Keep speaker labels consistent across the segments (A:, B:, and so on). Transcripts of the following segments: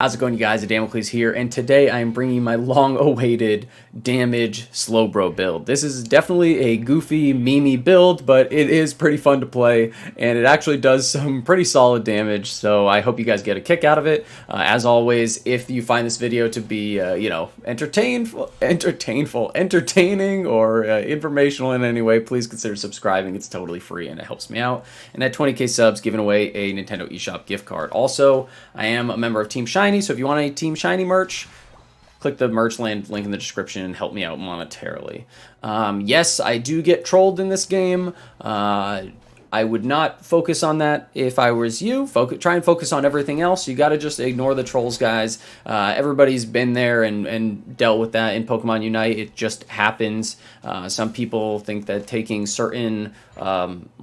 A: How's it going, you guys? Damocles here, and today I am bringing my long-awaited damage Slowbro build. This is definitely a goofy, memey build, but it is pretty fun to play, and it actually does some pretty solid damage, so I hope you guys get a kick out of it. As always, if you find this video to be, entertaining, or informational in any way, please consider subscribing. It's totally free, and it helps me out. And at 20k subs, giving away a Nintendo eShop gift card. Also, I am a member of Team Shiny, so if you want any Team Shiny merch, click the merch link in the description and help me out monetarily. Yes, I do get trolled in this game. I would not focus on that if I was you. Try and focus on everything else. You got to just ignore the trolls, guys. Everybody's been there and dealt with that in Pokemon Unite. It just happens. Some people think that taking certain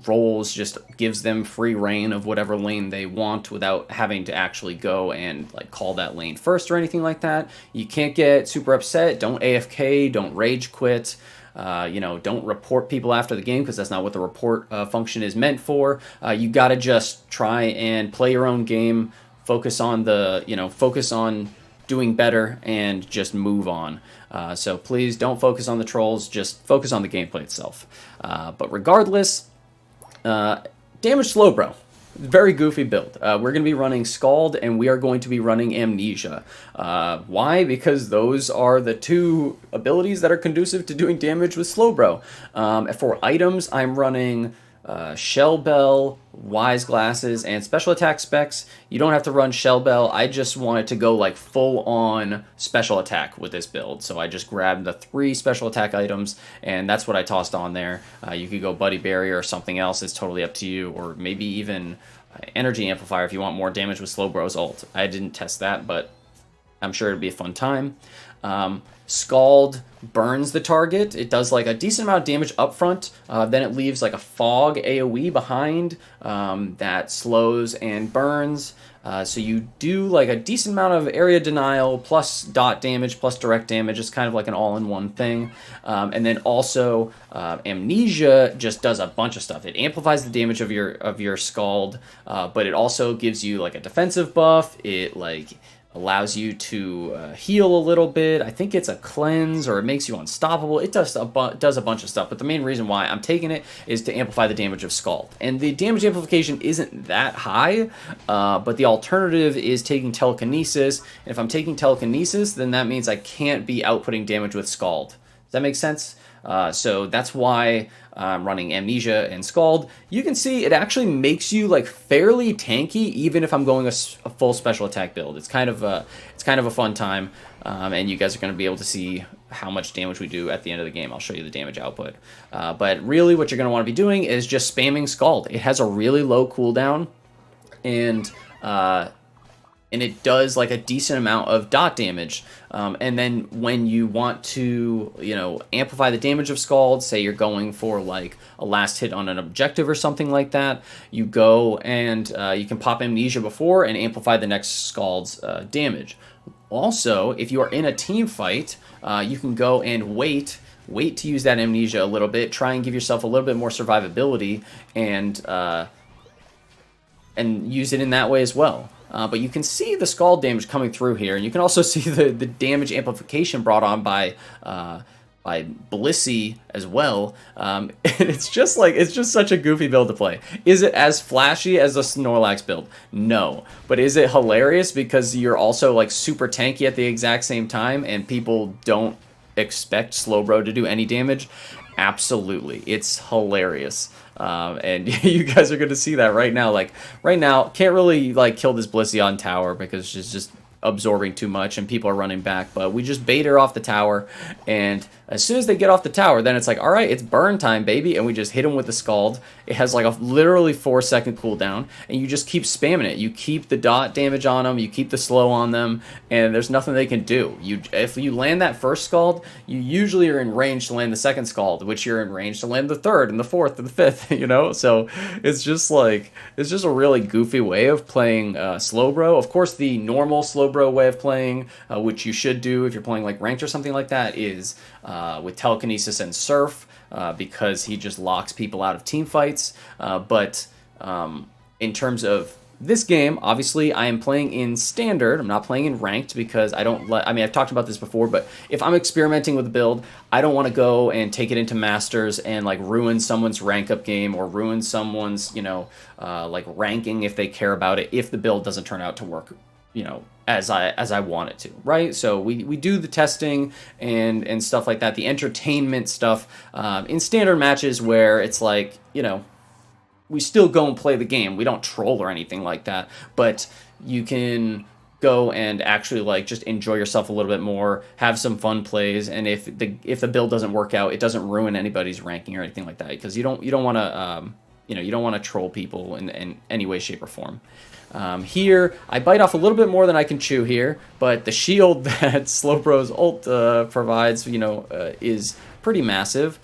A: roles just gives them free reign of whatever lane they want without having to actually go and like call that lane first or anything like that. You can't get super upset. Don't AFK. Don't rage quit. Don't report people after the game because that's not what the report function is meant for. You got to just try and play your own game, focus on doing better, and just move on. So please don't focus on the trolls, just focus on the gameplay itself. But regardless, Damage Slowbro. Very goofy build. We're going to be running Scald, and we are going to be running Amnesia. Why? Because those are the two abilities that are conducive to doing damage with Slowbro. For items, I'm running Shell Bell, Wise Glasses, and Special Attack Specs. You don't have to run Shell Bell. I just wanted to go like full on Special Attack with this build. So I just grabbed the 3 Special Attack items, and that's what I tossed on there. You could go Buddy Barrier or something else. It's totally up to you. Or maybe even Energy Amplifier if you want more damage with Slowbro's ult. I didn't test that, but I'm sure it'd be a fun time. Scald burns the target. It does like a decent amount of damage up front. Then it leaves like a fog AoE behind that slows and burns. So you do like a decent amount of area denial plus dot damage plus direct damage. It's kind of like an all-in-one thing. And then also Amnesia just does a bunch of stuff. It amplifies the damage of your Scald, but it also gives you like a defensive buff. It like allows you to heal a little bit. I think it's a cleanse, or it makes you unstoppable. It does a bunch of stuff, but the main reason why I'm taking it is to amplify the damage of Scald. And the damage amplification isn't that high, but the alternative is taking Telekinesis. And if I'm taking Telekinesis, then that means I can't be outputting damage with Scald. Does that make sense? So that's why I'm running Amnesia and Scald. You can see it actually makes you like fairly tanky, even if I'm going a full special attack build. It's kind of a fun time, and you guys are going to be able to see how much damage we do at the end of the game. I'll show you the damage output. But really, what you're going to want to be doing is just spamming Scald. It has a really low cooldown, and it does like a decent amount of dot damage. And then when you want to, amplify the damage of Scald, say you're going for like a last hit on an objective or something like that, you go and you can pop Amnesia before and amplify the next Scald's damage. Also, if you are in a team fight, you can go and wait to use that Amnesia a little bit, try and give yourself a little bit more survivability, and use it in that way as well. But you can see the Scald damage coming through here, and you can also see the damage amplification brought on by Blissey as well. And it's just such a goofy build to play. Is it as flashy as the Snorlax build? No. But is it hilarious because you're also like super tanky at the exact same time, and people don't expect Slowbro to do any damage? Absolutely. It's hilarious. And you guys are going to see that right now. Like, right now, can't really, like, kill this Blissey on tower because she's just absorbing too much and people are running back. But we just bait her off the tower, and as soon as they get off the tower, then it's like, all right, it's burn time, baby, and we just hit them with the Scald. It has like a literally 4-second cooldown, and you just keep spamming it. You keep the dot damage on them, you keep the slow on them, and there's nothing they can do. If you land that first Scald, you usually are in range to land the second Scald, which you're in range to land the third and the fourth and the fifth, So it's just a really goofy way of playing Slowbro. Of course, the normal Slowbro way of playing, which you should do if you're playing like ranked or something like that, is with Telekinesis and Surf, because he just locks people out of team fights. But in terms of This game, obviously, I am playing in standard. I'm not playing in ranked because I don't I mean, I've talked about this before, but if I'm experimenting with a build, I don't want to go and take it into masters and like ruin someone's rank up game or ruin someone's, like ranking if they care about it, if the build doesn't turn out to work, as I want it to, right? So we do the testing and stuff like that, the entertainment stuff in standard matches where it's like, we still go and play the game. We don't troll or anything like that, but you can go and actually like just enjoy yourself a little bit more, have some fun plays, and if the build doesn't work out, it doesn't ruin anybody's ranking or anything like that, because you don't want to you don't want to troll people in any way, shape, or form. Here, I bite off a little bit more than I can chew here, but the shield that Slowbro's ult provides, is pretty massive.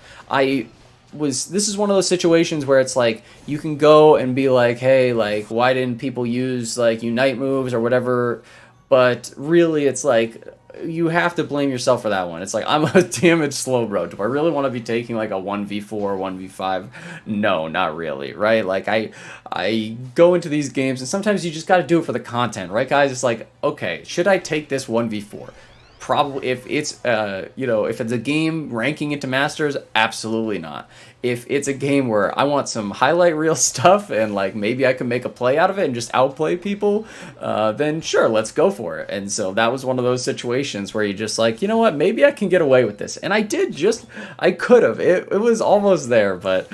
A: This is one of those situations where it's like you can go and be like, hey, like, why didn't people use like Unite moves or whatever? But really, it's like you have to blame yourself for that one. It's like, I'm a damaged Slowbro. Do I really want to be taking like a 1v4, 1v5? No, not really, right? Like I go into these games and sometimes you just got to do it for the content, right, guys? It's like, okay, should I take this 1v4? Probably, if it's if it's a game ranking into masters, absolutely not. If it's a game where I want some highlight reel stuff and like maybe I can make a play out of it and just outplay people, then sure, let's go for it. And so that was one of those situations where you just like, you know what, maybe I can get away with this. And I could have. It was almost there, but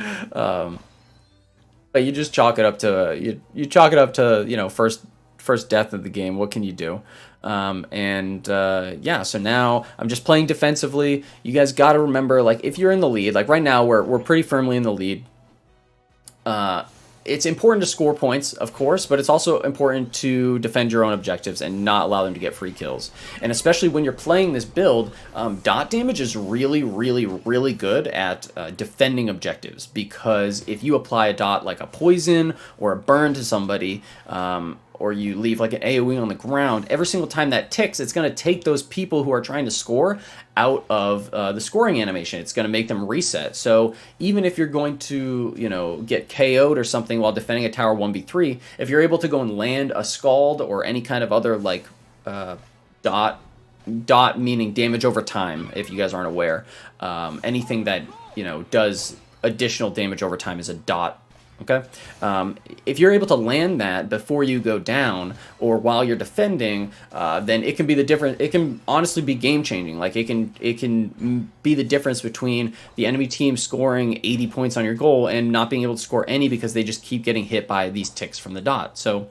A: you just chalk it up to you chalk it up to first death of the game. What can you do? Yeah, so now I'm just playing defensively. You guys got to remember, like, if you're in the lead, like right now we're pretty firmly in the lead. It's important to score points, of course, but it's also important to defend your own objectives and not allow them to get free kills. And especially when you're playing this build, dot damage is really, really, really good at defending objectives, because if you apply a dot like a poison or a burn to somebody, or you leave like an AoE on the ground, every single time that ticks, it's going to take those people who are trying to score out of the scoring animation. It's going to make them reset. So even if you're going to, get KO'd or something while defending a tower 1v3, if you're able to go and land a Scald or any kind of other like dot meaning damage over time, if you guys aren't aware, anything that, does additional damage over time is a dot. Okay, if you're able to land that before you go down or while you're defending, then it can be the difference. It can honestly be game changing. Like it can be the difference between the enemy team scoring 80 points on your goal and not being able to score any because they just keep getting hit by these ticks from the dot. So,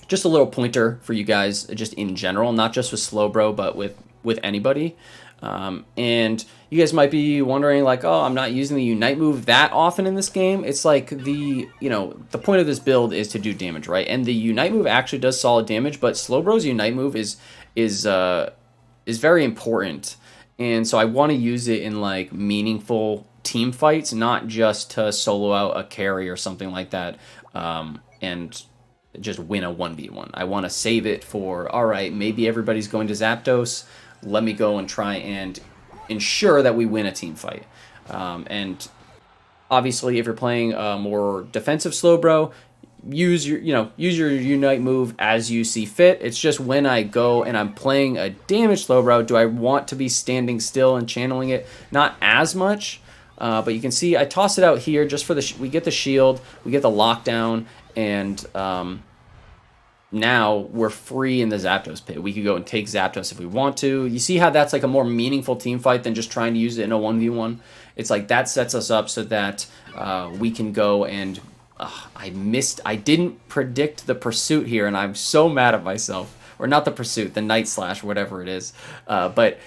A: just a little pointer for you guys, just in general, not just with Slowbro, but with anybody. And you guys might be wondering, like, oh, I'm not using the Unite move that often in this game. It's like the point of this build is to do damage, right? And the Unite move actually does solid damage, but Slowbro's Unite move is very important. And so I want to use it in like meaningful team fights, not just to solo out a carry or something like that, and just win a 1v1. I want to save it for, all right, maybe everybody's going to Zapdos. Let me go and try and ensure that we win a team fight. And obviously, if you're playing a more defensive Slowbro, use your Unite move as you see fit. It's just when I go and I'm playing a damaged Slowbro, do I want to be standing still and channeling it? Not as much, but you can see I toss it out here just for we get the shield, we get the lockdown, and now we're free in the Zapdos pit. We could go and take Zapdos if we want to. You see how that's like a more meaningful team fight than just trying to use it in a 1v1? It's like that sets us up so that we can go and... I didn't predict the pursuit here, and I'm so mad at myself. Or not the pursuit, the Night Slash, whatever it is. But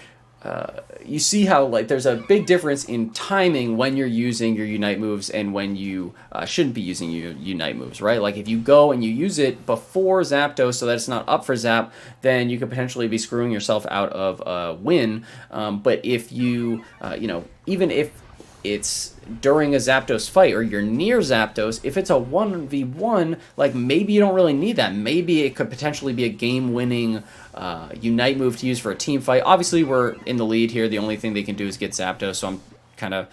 A: you see how like there's a big difference in timing when you're using your Unite moves and when you shouldn't be using your Unite moves, right? Like if you go and you use it before Zapdos so that it's not up for Zap, then you could potentially be screwing yourself out of a win. But if you, even if it's during a Zapdos fight or you're near Zapdos, if it's a 1v1, like maybe you don't really need that. Maybe it could potentially be a game-winning Unite move to use for a team fight. Obviously, we're in the lead here. The only thing they can do is get Zapdos, so I'm kind of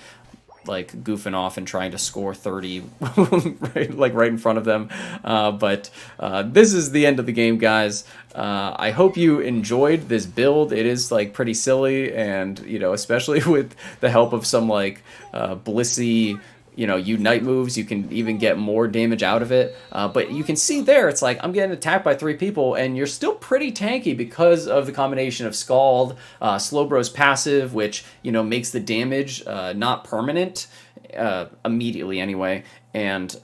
A: like goofing off and trying to score 30 right in front of them. But this is the end of the game, guys. I hope you enjoyed this build. It is like pretty silly, and especially with the help of some like Blissey Unite moves, you can even get more damage out of it. But you can see there, it's like I'm getting attacked by 3 people, and you're still pretty tanky because of the combination of Scald, Slowbro's passive, which makes the damage not permanent immediately anyway, and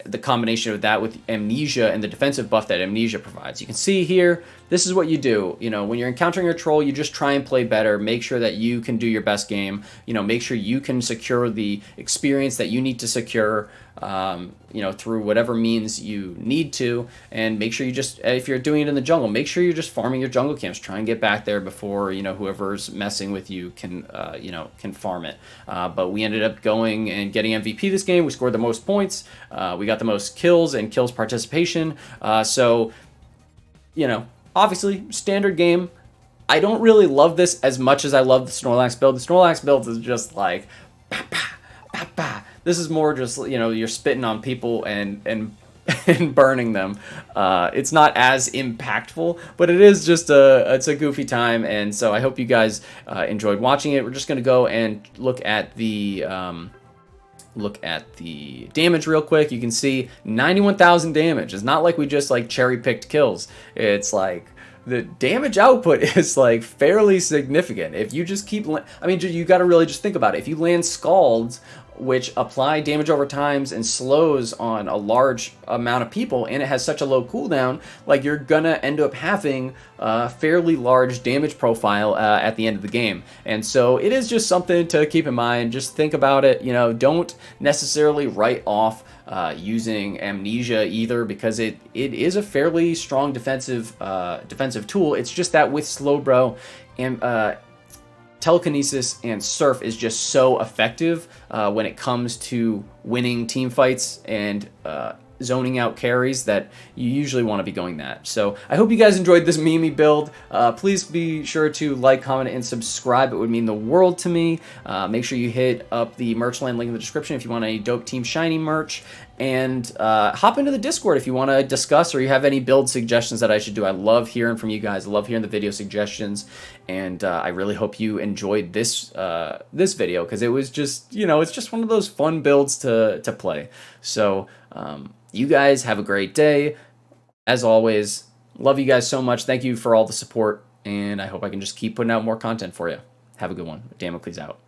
A: the combination of that with amnesia and the defensive buff that amnesia provides. You can see here, this is what you do. When you're encountering a troll, you just try and play better. Make sure that you can do your best game. Make sure you can secure the experience that you need to secure, through whatever means you need to. And make sure you just, if you're doing it in the jungle, make sure you're just farming your jungle camps. Try and get back there before, whoever's messing with you can farm it. But we ended up going and getting MVP this game. We scored the most points. We got the most kills and kills participation. Obviously, standard game. I don't really love this as much as I love the Snorlax build. The Snorlax build is just like, bah, bah, bah, bah. This is more just, you're spitting on people and burning them. It's not as impactful, but it is just it's a goofy time, and so I hope you guys enjoyed watching it. We're just going to go and look at the damage real quick. You can see 91,000 damage. It's not like we just like cherry-picked kills. It's like the damage output is like fairly significant. If you just keep, you got to really just think about it. If you land Scalds, which apply damage over times and slows on a large amount of people, and it has such a low cooldown, like you're gonna end up having a fairly large damage profile at the end of the game. And so it is just something to keep in mind. Just think about it. Don't necessarily write off using amnesia either, because it is a fairly strong defensive tool. It's just that with Slowbro and telekinesis and surf is just so effective when it comes to winning team fights and zoning out carries, that you usually want to be going that. So I hope you guys enjoyed this Mimi build. Please be sure to like, comment, and subscribe. It would mean the world to me. Make sure you hit up the merch link in the description if you want any dope Team Shiny merch. And hop into the Discord if you want to discuss or you have any build suggestions that I should do. I love hearing from you guys. I love hearing the video suggestions. And I really hope you enjoyed this this video, because it was just, it's just one of those fun builds to play. So you guys have a great day. As always, love you guys so much. Thank you for all the support, and I hope I can just keep putting out more content for you. Have a good one. Damocles out.